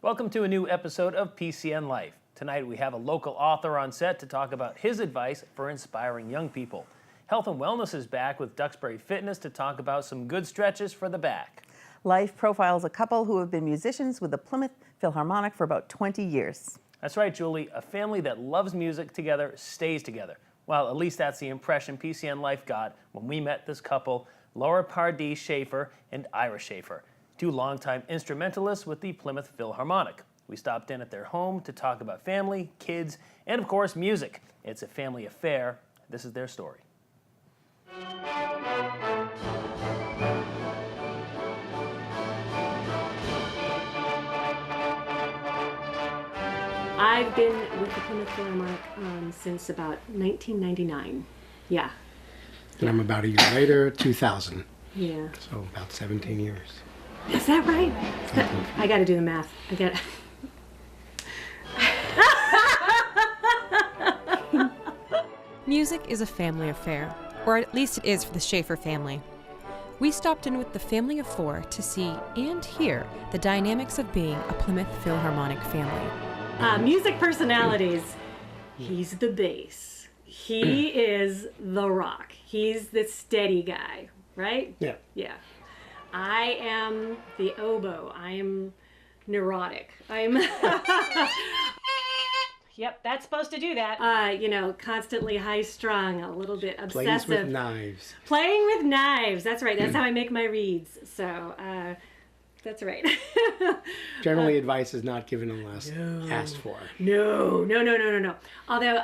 Welcome to a new episode of PCN Life. Tonight we have a local author on set to talk about his advice for inspiring young people. Health and Wellness is back with Duxbury Fitness to talk about some good stretches for the back. Life profiles a couple who have been musicians with the Plymouth Philharmonic for about 20 years. That's right, Julie. A family that loves music together stays together. Well, at least that's the impression PCN Life got when we met this couple, Laura Pardee Schaefer and Ira Schaefer, two longtime instrumentalists with the Plymouth Philharmonic. We stopped in at their home to talk about family, kids, and of course, music. It's a family affair. This is their story. I've been with the Plymouth Philharmonic since about 1999. Yeah. And I'm about a year later, 2000. Yeah. So about 17 years. Is that right? I got to do the math. Music is a family affair, or at least it is for the Schaefer family. We stopped in with the family of four to see and hear the dynamics of being a Plymouth Philharmonic family. Music personalities. He's the bass. He is the rock. He's the steady guy, right? Yeah. Yeah. I am the oboe. I am neurotic. I'm Yep, that's supposed to do that. Constantly high-strung, a little bit obsessive. Plays with knives. Playing with knives. That's right. That's how I make my reeds. So, that's right. Generally, advice is not given unless asked for. No. Although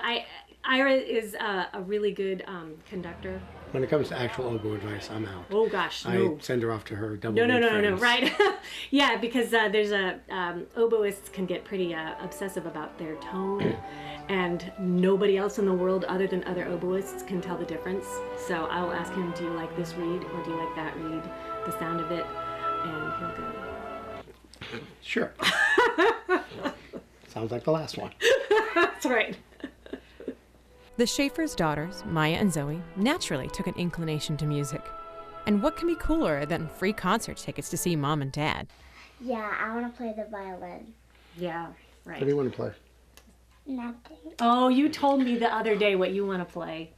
Ira is a really good conductor. When it comes to actual oboe advice, I'm out. Oh gosh, no. I send her off to her double. No, right? Yeah, because there's oboists can get pretty obsessive about their tone, and nobody else in the world other than other oboists can tell the difference. So I'll ask him, do you like this reed or do you like that reed? The sound of it, and he'll go. Sure. Sounds like the last one. That's right. The Schaefer's daughters, Maya and Zoe, naturally took an inclination to music. And what can be cooler than free concert tickets to see mom and dad? Yeah, I want to play the violin. Yeah, right. What do you want to play? Nothing. Oh, you told me the other day what you want to play.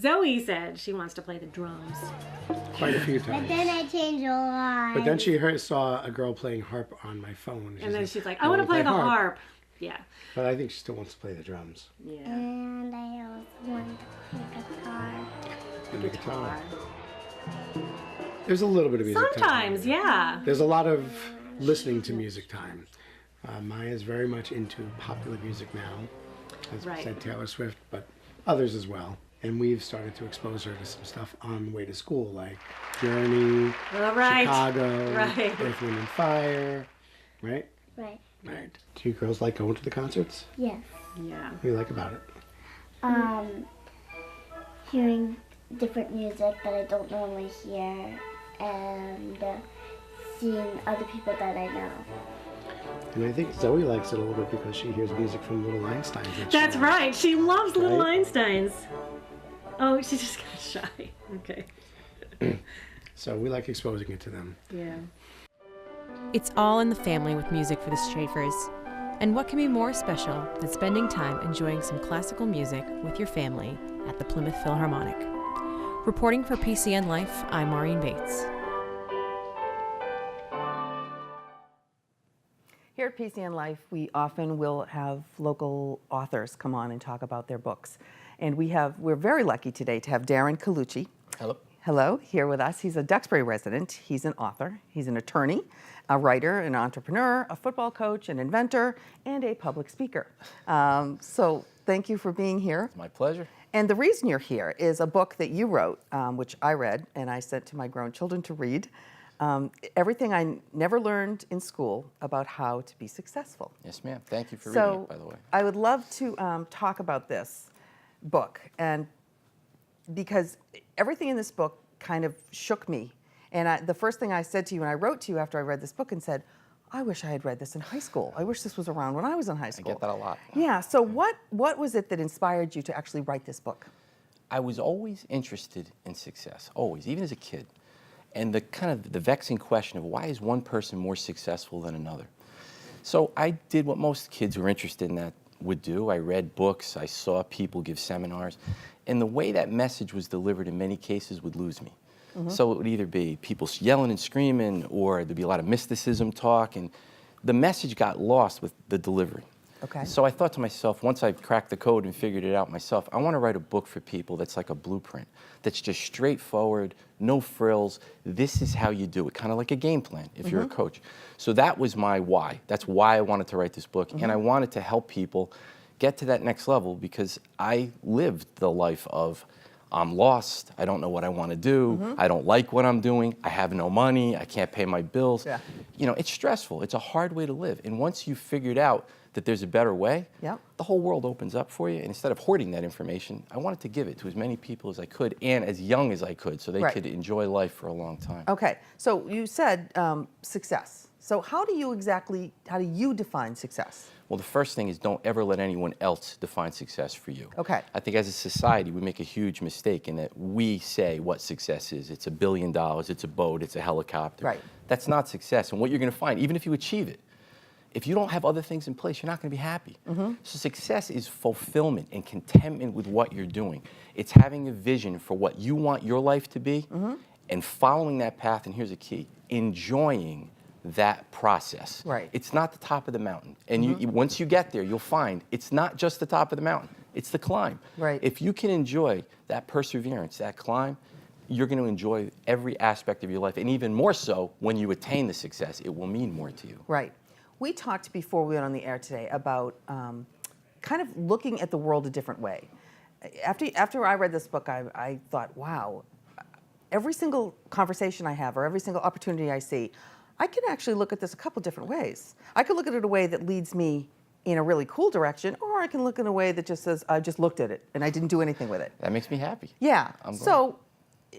Zoe said she wants to play the drums. Quite a few But times. then I changed a lot. But then she saw a girl playing harp on my phone. And then she's like, I want to play the harp. Yeah. But I think she still wants to play the drums. Yeah. And I also want to play guitar. And the guitar. There's a little bit of music Sometimes, time. yeah. There's a lot of listening to music time. Maya's very much into popular music now. As I said, Taylor Swift, but others as well. And we've started to expose her to some stuff on the way to school, like Journey, Chicago, Earth, Wind and Fire, right? Right. Right. Do you girls like going to the concerts? Yes. Yeah. What do you like about it? Hearing different music that I don't normally hear, and seeing other people that I know. And I think Zoe likes it a little bit because she hears music from Little Einsteins. That's right. She loves Little Right? Einsteins. Oh, she just got shy. Okay. So we like exposing it to them. Yeah. It's all in the family with music for the Schaefers. And what can be more special than spending time enjoying some classical music with your family at the Plymouth Philharmonic? Reporting for PCN Life, I'm Maureen Bates. Here at PCN Life, we often will have local authors come on and talk about their books. And we're very lucky today to have Darren Colucci. Hello, here with us. He's a Duxbury resident. He's an author. He's an attorney, a writer, an entrepreneur, a football coach, an inventor, and a public speaker. So thank you for being here. My pleasure. And the reason you're here is a book that you wrote, which I read and I sent to my grown children to read. Everything I never learned in school about how to be successful. Yes, ma'am. Thank you for reading it, by the way. I would love to talk about this book, and because everything in this book kind of shook me. And the first thing I said to you, and I wrote to you after I read this book and said, I wish I had read this in high school. I wish this was around when I was in high school. I get that a lot. Yeah, so what was it that inspired you to actually write this book? I was always interested in success, always, even as a kid. And the vexing question of why is one person more successful than another? So I did what most kids who are interested in that would do. I read books, I saw people give seminars, and the way that message was delivered in many cases would lose me. So it would either be people yelling and screaming, or there'd be a lot of mysticism talk, and the message got lost with the delivery. Okay. So I thought to myself, once I cracked the code and figured it out myself, I want to write a book for people that's like a blueprint, that's just straightforward, no frills. This is how you do it, kind of like a game plan if you're a coach. So that was my why. That's why I wanted to write this book, and I wanted to help people get to that next level, because I lived the life of, I'm lost, I don't know what I want to do, I don't like what I'm doing, I have no money, I can't pay my bills. Yeah. You know, it's stressful, it's a hard way to live. And once you've figured out that there's a better way, Yep. the whole world opens up for you. And instead of hoarding that information, I wanted to give it to as many people as I could, and as young as I could, so they Right. could enjoy life for a long time. Okay, so you said success. So how do you define success? Well, the first thing is, don't ever let anyone else define success for you. Okay. I think as a society, we make a huge mistake in that we say what success is. It's $1 billion, it's a boat, it's a helicopter. Right. That's not success. And what you're going to find, even if you achieve it, if you don't have other things in place, you're not going to be happy. So success is fulfillment and contentment with what you're doing. It's having a vision for what you want your life to be, and following that path, and here's a key, enjoying that process. Right. It's not the top of the mountain. And once you get there, you'll find it's not just the top of the mountain, it's the climb. Right. If you can enjoy that perseverance, that climb, you're going to enjoy every aspect of your life. And even more so, when you attain the success, it will mean more to you. Right. We talked before we went on the air today about kind of looking at the world a different way. After I read this book, I thought, wow, every single conversation I have or every single opportunity I see, I can actually look at this a couple different ways. I could look at it a way that leads me in a really cool direction, or I can look in a way that just says, I just looked at it and I didn't do anything with it. That makes me happy. Yeah. I'm glad. So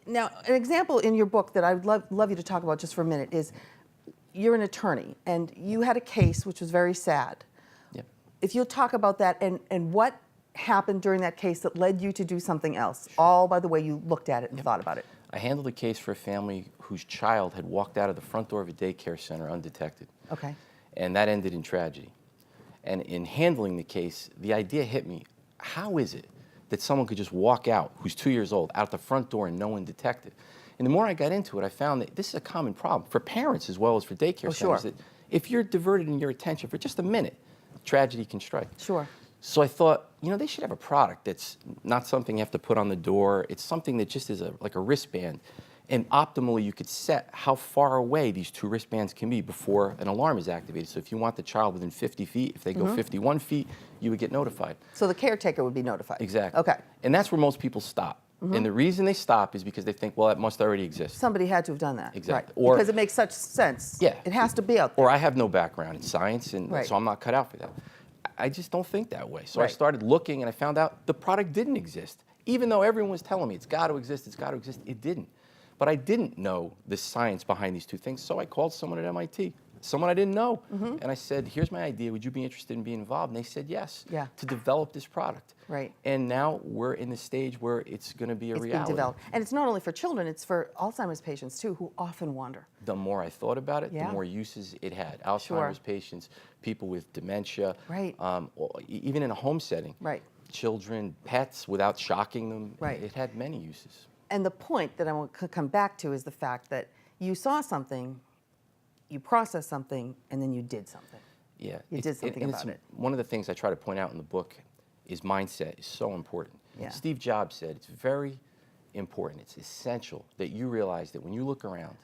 now, an example in your book that I would love you to talk about just for a minute is, you're an attorney and you had a case which was very sad. Yep. If you'll talk about that and what happened during that case that led you to do something else, all by the way you looked at it and thought about it. I handled a case for a family whose child had walked out of the front door of a daycare center undetected. Okay. And that ended in tragedy. And in handling the case, the idea hit me, how is it that someone could just walk out, who's 2 years old, out the front door and no one detected? And the more I got into it, I found that this is a common problem for parents as well as for daycare centers. Sure. That if you're diverted in your attention for just a minute, tragedy can strike. Sure. So I thought, you know, they should have a product that's not something you have to put on the door. It's something that just is like a wristband. And optimally, you could set how far away these two wristbands can be before an alarm is activated. So if you want the child within 50 feet, if they go 51 feet, you would get notified. So the caretaker would be notified. Exactly. Okay. And that's where most people stop. And the reason they stop is because they think, well, that must already exist. Somebody had to have done that. Exactly. Right. Or- because it makes such sense. Yeah. It has to be out there. Or I have no background in science, and Right. so I'm not cut out for that. I just don't think that way. So I Right. started looking, and I found out the product didn't exist. Even though everyone was telling me it's got to exist, it didn't. But I didn't know the science behind these two things, so I called someone at MIT, someone I didn't know, and I said, here's my idea, would you be interested in being involved? And they said yes, Yeah. to develop this product. Right. And now we're in the stage where it's going to be a It's being reality. developed. And it's not only for children, it's for Alzheimer's patients too, who often wander. The more I thought about it, Yeah. the more uses it had. Alzheimer's patients, people with dementia, Right. Or even in a home setting, Right. children, pets, without shocking them. Right. It had many uses. And the point that I want to come back to is the fact that you saw something, you processed something, and then you did something. Yeah. You did something and about it. One of the things I try to point out in the book is mindset is so important. Yeah. Steve Jobs said it's very important, it's essential that you realize that when you look around,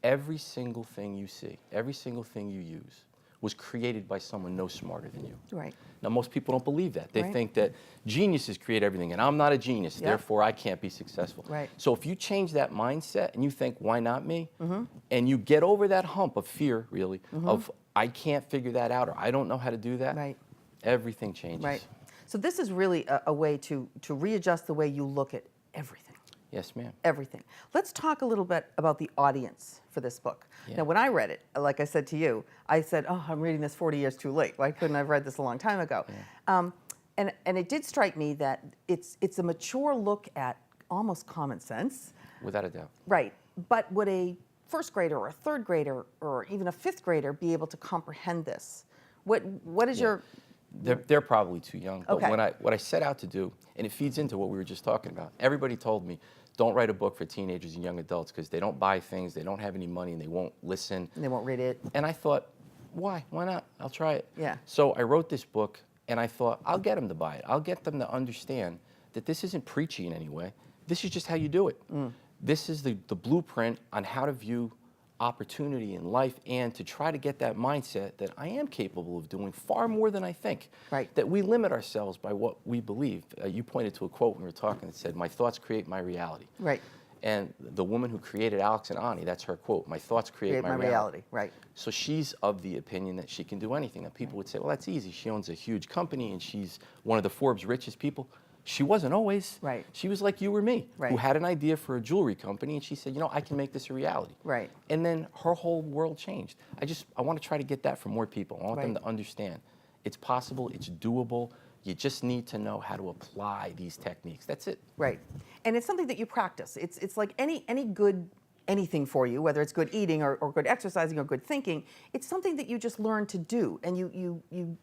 every single thing you see, every single thing you use was created by someone no smarter than you. Right. Now, most people don't believe that. They Right. think that geniuses create everything, and I'm not a genius, Yep. therefore I can't be successful. Right. So if you change that mindset and you think, why not me? Mm-hmm. And you get over that hump of fear, really, of I can't figure that out or I don't know how to do that, Right. everything changes. Right. So this is really a way to readjust the way you look at everything. Yes, ma'am. Everything. Let's talk a little bit about the audience for this book. Yeah. Now, when I read it, like I said to you, I said, oh, I'm reading this 40 years too late. Why couldn't I have read this a long time ago? Yeah. And it did strike me that it's a mature look at almost common sense. Without a doubt. Right. But would a first grader or a third grader or even a fifth grader be able to comprehend this What is your... They're probably too young. But Okay. what I set out to do, and it feeds into what we were just talking about. Everybody told me, don't write a book for teenagers and young adults because they don't buy things, they don't have any money, and they won't listen. And they won't read it. And I thought, why? Why not? I'll try it. Yeah. So I wrote this book, and I thought, I'll get them to buy it. I'll get them to understand that this isn't preachy in any way. This is just how you do it. This is the blueprint on how to view opportunity in life and to try to get that mindset that I am capable of doing far more than I think. Right. That we limit ourselves by what we believe. You pointed to a quote when we were talking that said, my thoughts create my reality. Right. And the woman who created Alex and Ani, that's her quote, my thoughts create my reality. Right. So she's of the opinion that she can do anything. And people would say, well, that's easy. She owns a huge company and she's one of the Forbes richest people. She wasn't always. Right. She was like you or me, Right. who had an idea for a jewelry company, and she said, you know, I can make this a reality. Right. And then her whole world changed. I want to try to get that for more people. I want them Right. to understand it's possible, it's doable. You just need to know how to apply these techniques. That's it. Right. And it's something that you practice. It's like any good anything for you, whether it's good eating or good exercising or good thinking, it's something that you just learn to do and you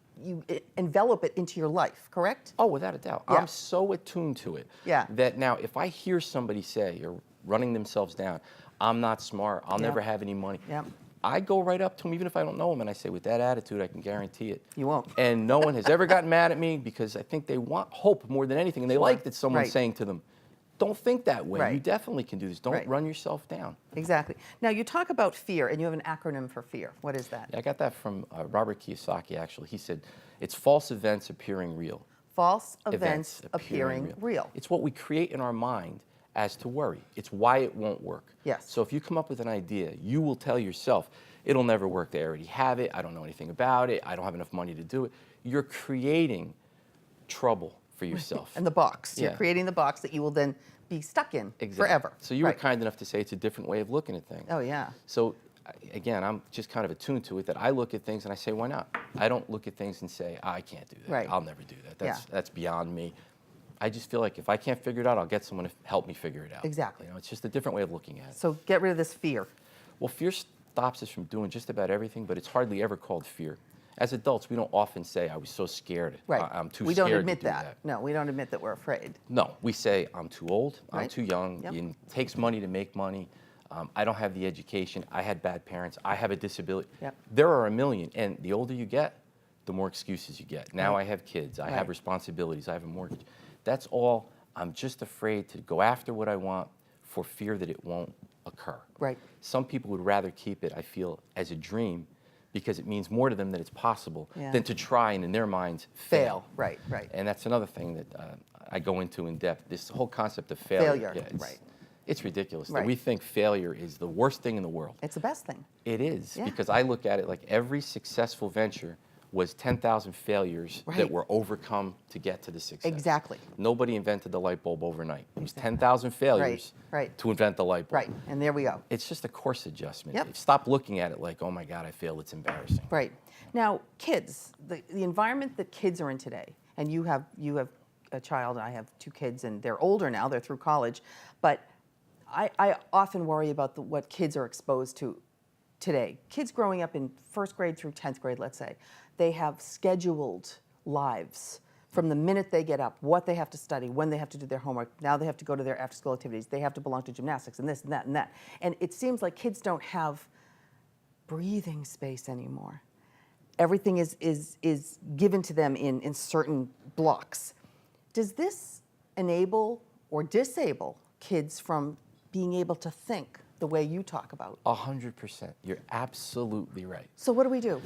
envelop it into your life, correct? Oh, without a doubt. Yeah. I'm so attuned to it Yeah. that now if I hear somebody say or running themselves down, I'm not smart, I'll Yeah. never have any money. Yeah. I go right up to them, even if I don't know them, and I say, with that attitude, I can guarantee it. You won't. And no one has ever gotten mad at me because I think they want hope more than anything. And they like that someone's Right. saying to them, don't think that way. Right. You definitely can do this. Don't Right. run yourself down. Exactly. Now you talk about fear and you have an acronym for fear. What is that? I got that from Robert Kiyosaki, actually. He said, it's false events appearing real. False events appearing real. It's what we create in our mind as to worry. It's why it won't work. Yes. So if you come up with an idea, you will tell yourself, it'll never work. They already have it. I don't know anything about it. I don't have enough money to do it. You're creating trouble for yourself. And the box. You're Yeah. creating the box that you will then be stuck in forever. So you were Right. kind enough to say it's a different way of looking at things. Oh, yeah. So again, I'm just kind of attuned to it that I look at things and I say, why not? I don't look at things and say, I can't do that. Right. I'll never do that. Yeah. That's beyond me. I just feel like if I can't figure it out, I'll get someone to help me figure it out. Exactly. You know, it's just a different way of looking at it. So get rid of this fear. Well, fear stops us from doing just about everything, but it's hardly ever called fear. As adults, we don't often say, I was so scared. Right. I'm too we scared don't admit to do that. No, we don't admit that we're afraid. No, we say, I'm too old, I'm Right. too young, Yep. it takes money to make money, I don't have the education, I had bad parents, I have a disability. Yep. There are a million, and the older you get, the more excuses you get. Now Right. I have kids, I Right. have responsibilities, I have a mortgage. That's all. I'm just afraid to go after what I want for fear that it won't occur. Right. Some people would rather keep it, I feel, as a dream because it means more to them that it's possible Yeah. than to try and in their minds Fail. Right, right. and that's another thing that I go into in depth. This whole concept of failure. Failure, Yeah, right. It's ridiculous Right. that we think failure is the worst thing in the world. It's the best thing. It is, Yeah. because I look at it like every successful venture was 10,000 failures Right. that were overcome to get to the success. Exactly. Nobody invented the light bulb overnight. It was 10,000 failures right. to invent the light bulb. Right. And there we go. It's just a course adjustment. Yep. Stop looking at it like, oh my God, I failed, it's embarrassing. Right. Now, kids, the environment that kids are in today, and you have a child, I have 2 kids, and they're older now, they're through college, but I often worry about what kids are exposed to today. Kids growing up in 1st grade through 10th grade, let's say, they have scheduled lives from the minute they get up, what they have to study, when they have to do their homework. Now they have to go to their after-school activities. They have to belong to gymnastics and this and that and that. And it seems like kids don't have breathing space anymore. Everything is given to them in certain blocks. Does this enable or disable kids from being able to think the way you talk about? 100%. You're absolutely right. So what do we do?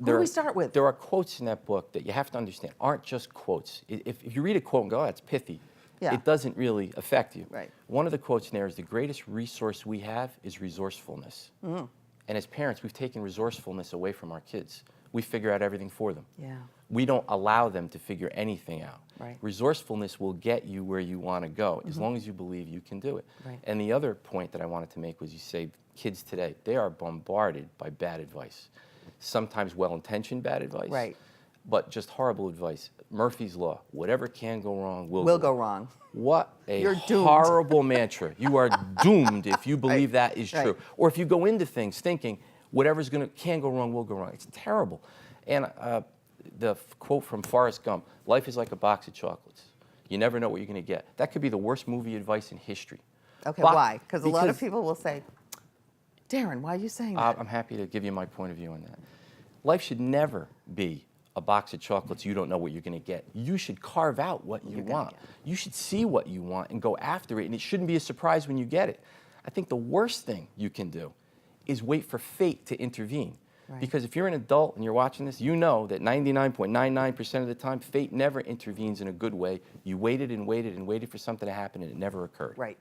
Who do we start with? There are quotes in that book that you have to understand aren't just quotes. If you read a quote and go, oh, that's pithy, Yeah. it doesn't really affect you. Right. One of the quotes in there is the greatest resource we have is resourcefulness. And as parents, we've taken resourcefulness away from our kids. We figure out everything for them. Yeah. We don't allow them to figure anything out. Right. Resourcefulness will get you where you want to go as long as you believe you can do it. Right. And the other point that I wanted to make was you say kids today, they are bombarded by bad advice. Sometimes well-intentioned bad advice, Right. but just horrible advice. Murphy's Law, whatever can go wrong will Will go wrong. What a You're doomed. horrible mantra. You are doomed if you believe that is right. true. Or if you go into things thinking whatever's can go wrong will go wrong. It's terrible. And the quote from Forrest Gump, life is like a box of chocolates. You never know what you're going to get. That could be the worst movie advice in history. Okay, why? Because a lot of people will say, Darren, why are you saying that? I'm happy to give you my point of view on that. Life should never be a box of chocolates you don't know what you're going to get. You should carve out what you want. You should see what you want and go after it, and it shouldn't be a surprise when you get it. I think the worst thing you can do is wait for fate to intervene. Right. Because if you're an adult and you're watching this, you know that 99.99% of the time, fate never intervenes in a good way. You waited and waited and waited for something to happen, and it never occurred. Right.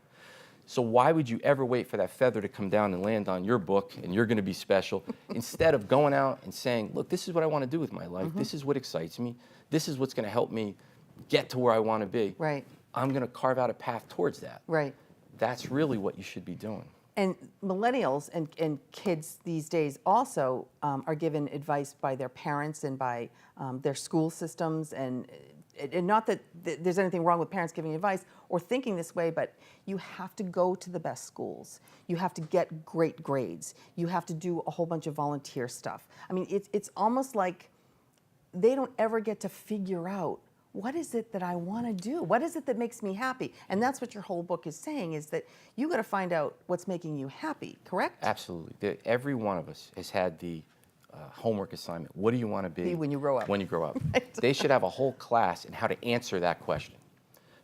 So why would you ever wait for that feather to come down and land on your book and you're going to be special instead of going out and saying, look, this is what I want to do with my life. This is what excites me. This is what's going to help me get to where I want to be. Right. I'm going to carve out a path towards that. Right. That's really what you should be doing. And millennials and kids these days also are given advice by their parents and by their school systems, and not that there's anything wrong with parents giving advice or thinking this way, but you have to go to the best schools. You have to get great grades. You have to do a whole bunch of volunteer stuff. I mean, it's almost like they don't ever get to figure out, what is it that I want to do? What is it that makes me happy? And that's what your whole book is saying, is that you got to find out what's making you happy, correct? Absolutely. Every one of us has had the homework assignment. What do you want to be when you grow up? When you grow up. Right. They should have a whole class in how to answer that question,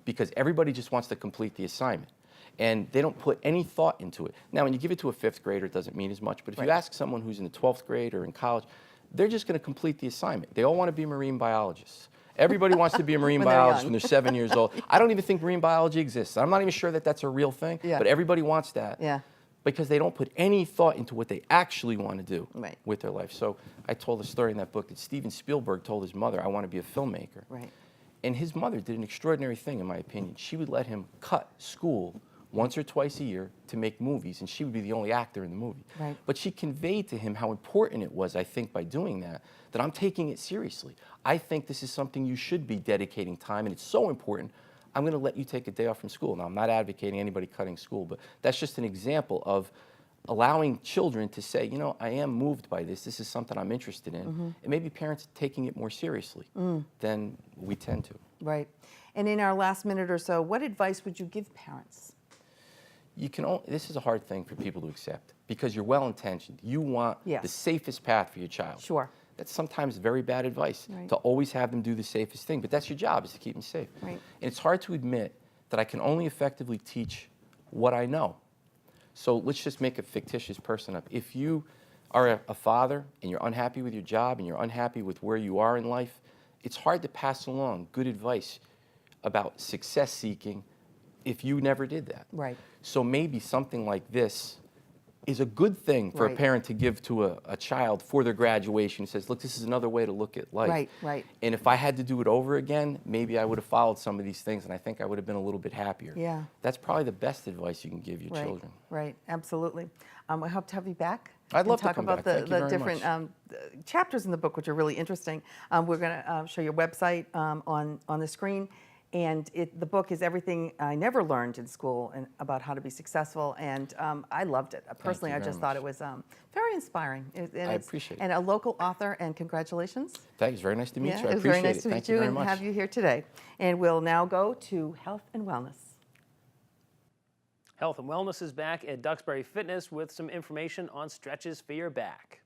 because everybody just wants to complete the assignment. And they don't put any thought into it. Now, when you give it to a 5th grader, it doesn't mean as much. But if you ask someone who's in the 12th grade or in college, they're just going to complete the assignment. They all want to be marine biologists. Everybody wants to be a marine biologist when they're 7 years old. I don't even think marine biology exists. I'm not even sure that that's a real thing, but everybody wants that because they don't put any thought into what they actually want to do with their life. So I told a story in that book that Steven Spielberg told his mother, I want to be a filmmaker. Right. And his mother did an extraordinary thing, in my opinion. She would let him cut school once or twice a year to make movies, and she would be the only actor in the movie. Right. But she conveyed to him how important it was, I think, by doing that I'm taking it seriously. I think this is something you should be dedicating time, and it's so important, I'm going to let you take a day off from school. Now, I'm not advocating anybody cutting school, but that's just an example of allowing children to say, you know, I am moved by this. This is something I'm interested in. And maybe parents taking it more seriously than we tend to. Right. And in our last minute or so, what advice would you give parents? This is a hard thing for people to accept because you're well-intentioned. You want the safest path for your child. Sure. That's sometimes very bad advice, to always have them do the safest thing. But that's your job, is to keep them safe. Right. And it's hard to admit that I can only effectively teach what I know. So let's just make a fictitious person up. If you are a father and you're unhappy with your job and you're unhappy with where you are in life, it's hard to pass along good advice about success seeking if you never did that. Right. So maybe something like this is a good thing for a parent to give to a child for their graduation. It says, look, this is another way to look at life. Right, right. And if I had to do it over again, maybe I would have followed some of these things, and I think I would have been a little bit happier. Yeah. That's probably the best advice you can give your children. Right, absolutely. I hope to have you back. I'd love to talk come about back. Thank you the very different much. chapters in the book, which are really interesting. We're going to show your website on the screen. And the book is everything I never learned in school and about how to be successful, and I loved it. Personally, I just thought it was very inspiring. I appreciate it. And a local author, and congratulations. Thanks. Very nice to meet you. I it was very appreciate nice it. to Thank meet you you very and much. have you here today. And we'll now go to health and wellness. Health and Wellness is back at Duxbury Fitness with some information on stretches for your back.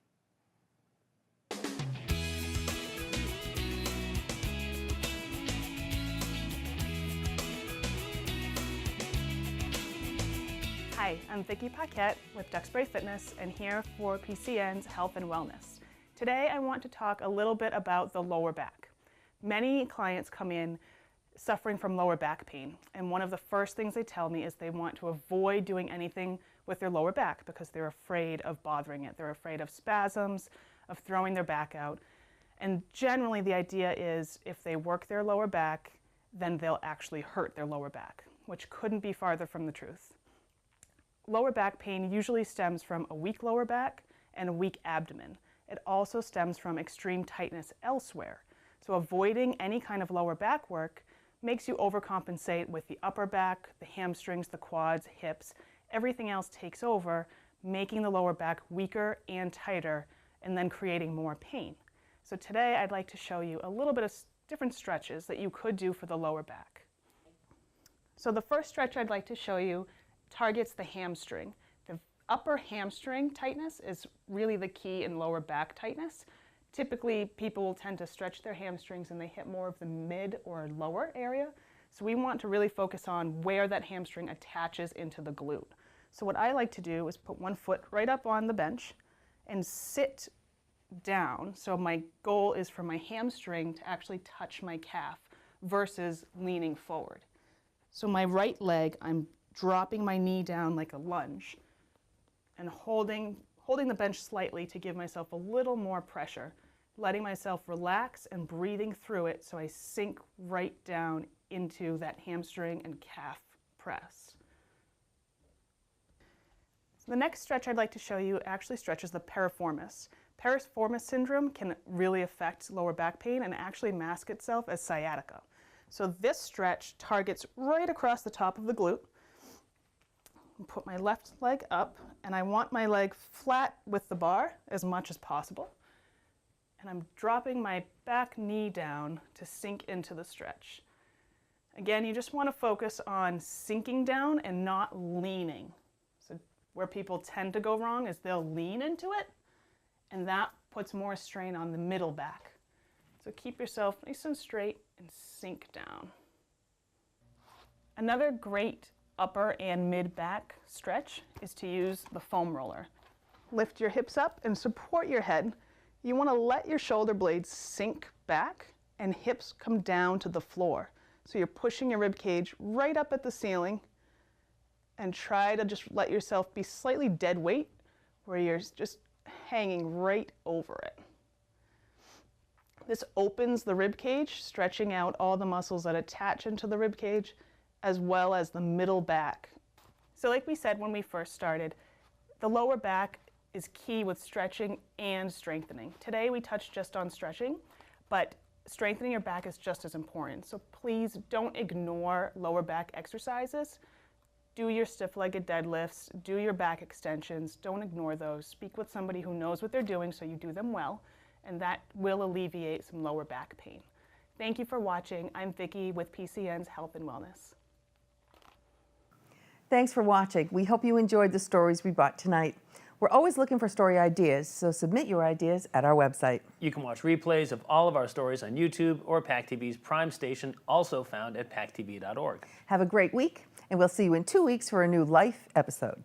Hi, I'm Vicki Paquette with Duxbury Fitness and here for PCN's Health and Wellness. Today I want to talk a little bit about the lower back. Many clients come in suffering from lower back pain, and one of the first things they tell me is they want to avoid doing anything with their lower back because they're afraid of bothering it. They're afraid of spasms, of throwing their back out. And generally the idea is if they work their lower back, then they'll actually hurt their lower back, which couldn't be farther from the truth. Lower back pain usually stems from a weak lower back and a weak abdomen. It also stems from extreme tightness elsewhere. So avoiding any kind of lower back work makes you overcompensate with the upper back, the hamstrings, the quads, hips. Everything else takes over, making the lower back weaker and tighter, and then creating more pain. So today I'd like to show you a little bit of different stretches that you could do for the lower back. So the first stretch I'd like to show you targets the hamstring. The upper hamstring tightness is really the key in lower back tightness. Typically, people will tend to stretch their hamstrings and they hit more of the mid or lower area. So we want to really focus on where that hamstring attaches into the glute. So what I like to do is put one foot right up on the bench and sit down. So my goal is for my hamstring to actually touch my calf versus leaning forward. So my right leg, I'm dropping my knee down like a lunge and holding the bench slightly to give myself a little more pressure, letting myself relax and breathing through it so I sink right down into that hamstring and calf press. So the next stretch I'd like to show you actually stretches the piriformis. Piriformis syndrome can really affect lower back pain and actually mask itself as sciatica. So this stretch targets right across the top of the glute. Put my left leg up, and I want my leg flat with the bar as much as possible. And I'm dropping my back knee down to sink into the stretch. Again, you just want to focus on sinking down and not leaning. So where people tend to go wrong is they'll lean into it, and that puts more strain on the middle back. So keep yourself nice and straight and sink down. Another great upper and mid back stretch is to use the foam roller. Lift your hips up and support your head. You want to let your shoulder blades sink back and hips come down to the floor. So you're pushing your rib cage right up at the ceiling, and try to just let yourself be slightly dead weight where you're just hanging right over it. This opens the rib cage, stretching out all the muscles that attach into the rib cage, as well as the middle back. So like we said when we first started, the lower back is key with stretching and strengthening. Today we touched just on stretching, but strengthening your back is just as important. So please don't ignore lower back exercises. Do your stiff-legged deadlifts, do your back extensions, don't ignore those. Speak with somebody who knows what they're doing so you do them well, and that will alleviate some lower back pain. Thank you for watching. I'm Vicki with PCN's Health and Wellness. Thanks for watching. We hope you enjoyed the stories we brought tonight. We're always looking for story ideas, so submit your ideas at our website. You can watch replays of all of our stories on YouTube or PACTV's Prime station, also found at pactv.org. Have a great week, and we'll see you in 2 weeks for a new Life episode.